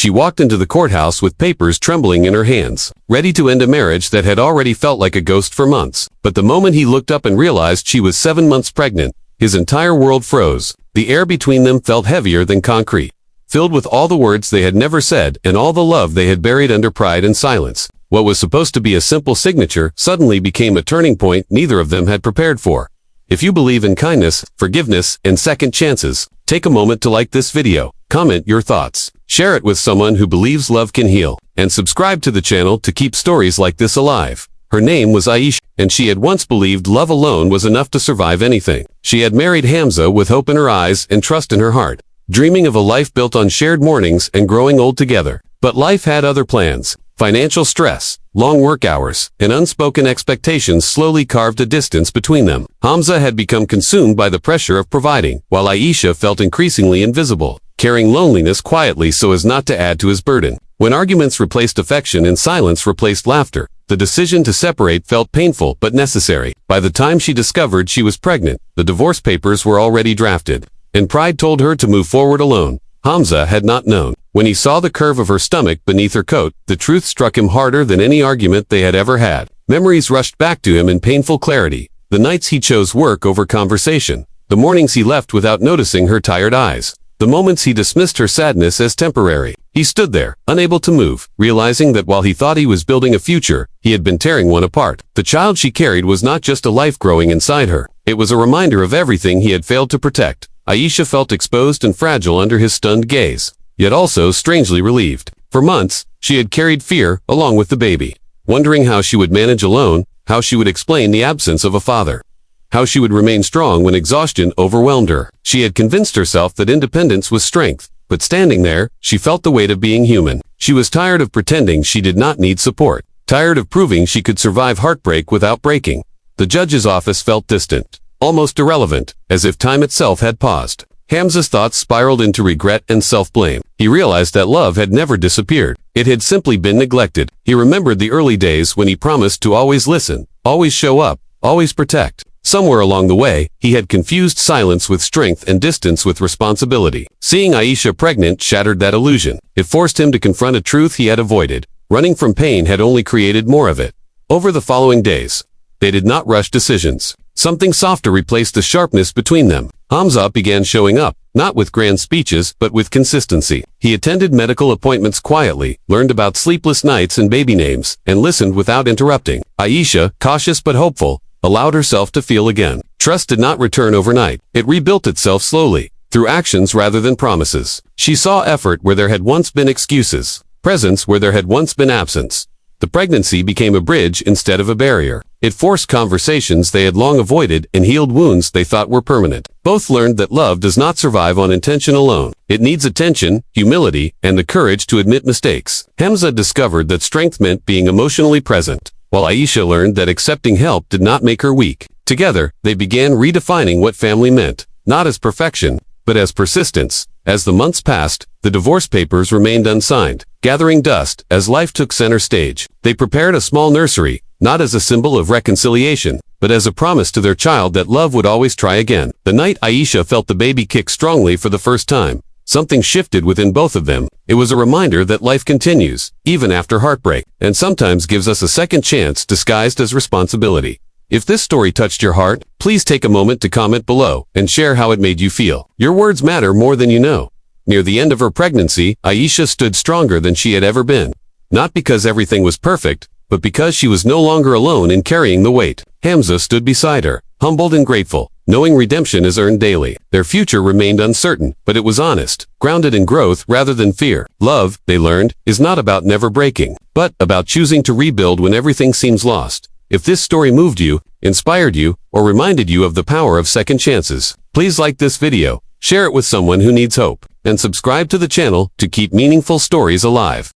she walked into the courthouse with papers trembling in her hands, ready to end a marriage that had already felt like a ghost for months. But the moment he looked up and realized she was 7 months pregnant, his entire world froze. The air between them felt heavier than concrete, filled with all the words they had never said and all the love they had buried under pride and silence. What was supposed to be a simple signature suddenly became a turning point neither of them had prepared for. If you believe in kindness, forgiveness, and second chances, take a moment to like this video, comment your thoughts, share it with someone who believes love can heal, and subscribe to the channel to keep stories like this alive. Her name was Aisha, and she had once believed love alone was enough to survive anything. She had married Hamza with hope in her eyes and trust in her heart, dreaming of a life built on shared mornings and growing old together. But life had other plans. Financial stress, long work hours, and unspoken expectations slowly carved a distance between them. Hamza had become consumed by the pressure of providing, while Aisha felt increasingly invisible, carrying loneliness quietly so as not to add to his burden. When arguments replaced affection and silence replaced laughter, the decision to separate felt painful but necessary. By the time she discovered she was pregnant, the divorce papers were already drafted, and pride told her to move forward alone. Hamza had not known. When he saw the curve of her stomach beneath her coat, the truth struck him harder than any argument they had ever had. Memories rushed back to him in painful clarity. The nights he chose work over conversation. The mornings he left without noticing her tired eyes. The moments he dismissed her sadness as temporary. He stood there, unable to move, realizing that while he thought he was building a future, he had been tearing one apart. The child she carried was not just a life growing inside her. It was a reminder of everything he had failed to protect. Aisha felt exposed and fragile under his stunned gaze, yet also strangely relieved. For months, she had carried fear along with the baby, wondering how she would manage alone, how she would explain the absence of a father, how she would remain strong when exhaustion overwhelmed her. She had convinced herself that independence was strength, but standing there, she felt the weight of being human. She was tired of pretending she did not need support, tired of proving she could survive heartbreak without breaking. The judge's office felt distant, almost irrelevant, as if time itself had paused. Hamza's thoughts spiraled into regret and self-blame. He realized that love had never disappeared. It had simply been neglected. He remembered the early days when he promised to always listen, always show up, always protect. Somewhere along the way, he had confused silence with strength and distance with responsibility. Seeing Aisha pregnant shattered that illusion. It forced him to confront a truth he had avoided. Running from pain had only created more of it. Over the following days, they did not rush decisions. Something softer replaced the sharpness between them. Hamza began showing up, not with grand speeches, but with consistency. He attended medical appointments quietly, learned about sleepless nights and baby names, and listened without interrupting. Aisha, cautious but hopeful, allowed herself to feel again. Trust did not return overnight. It rebuilt itself slowly, through actions rather than promises. She saw effort where there had once been excuses, presence where there had once been absence. The pregnancy became a bridge instead of a barrier. It forced conversations they had long avoided and healed wounds they thought were permanent. Both learned that love does not survive on intention alone. It needs attention, humility, and the courage to admit mistakes. Hamza discovered that strength meant being emotionally present, while Aisha learned that accepting help did not make her weak. Together, they began redefining what family meant, not as perfection, but as persistence. As the months passed, the divorce papers remained unsigned, gathering dust as life took center stage. They prepared a small nursery, not as a symbol of reconciliation, but as a promise to their child that love would always try again. The night Aisha felt the baby kick strongly for the first time, something shifted within both of them. It was a reminder that life continues, even after heartbreak, and sometimes gives us a second chance disguised as responsibility. If this story touched your heart, please take a moment to comment below and share how it made you feel. Your words matter more than you know. Near the end of her pregnancy, Aisha stood stronger than she had ever been. Not because everything was perfect, but because she was no longer alone in carrying the weight. Hamza stood beside her, humbled and grateful, knowing redemption is earned daily. Their future remained uncertain, but it was honest, grounded in growth rather than fear. Love, they learned, is not about never breaking, but about choosing to rebuild when everything seems lost. If this story moved you, inspired you, or reminded you of the power of second chances, please like this video, share it with someone who needs hope, and subscribe to the channel to keep meaningful stories alive.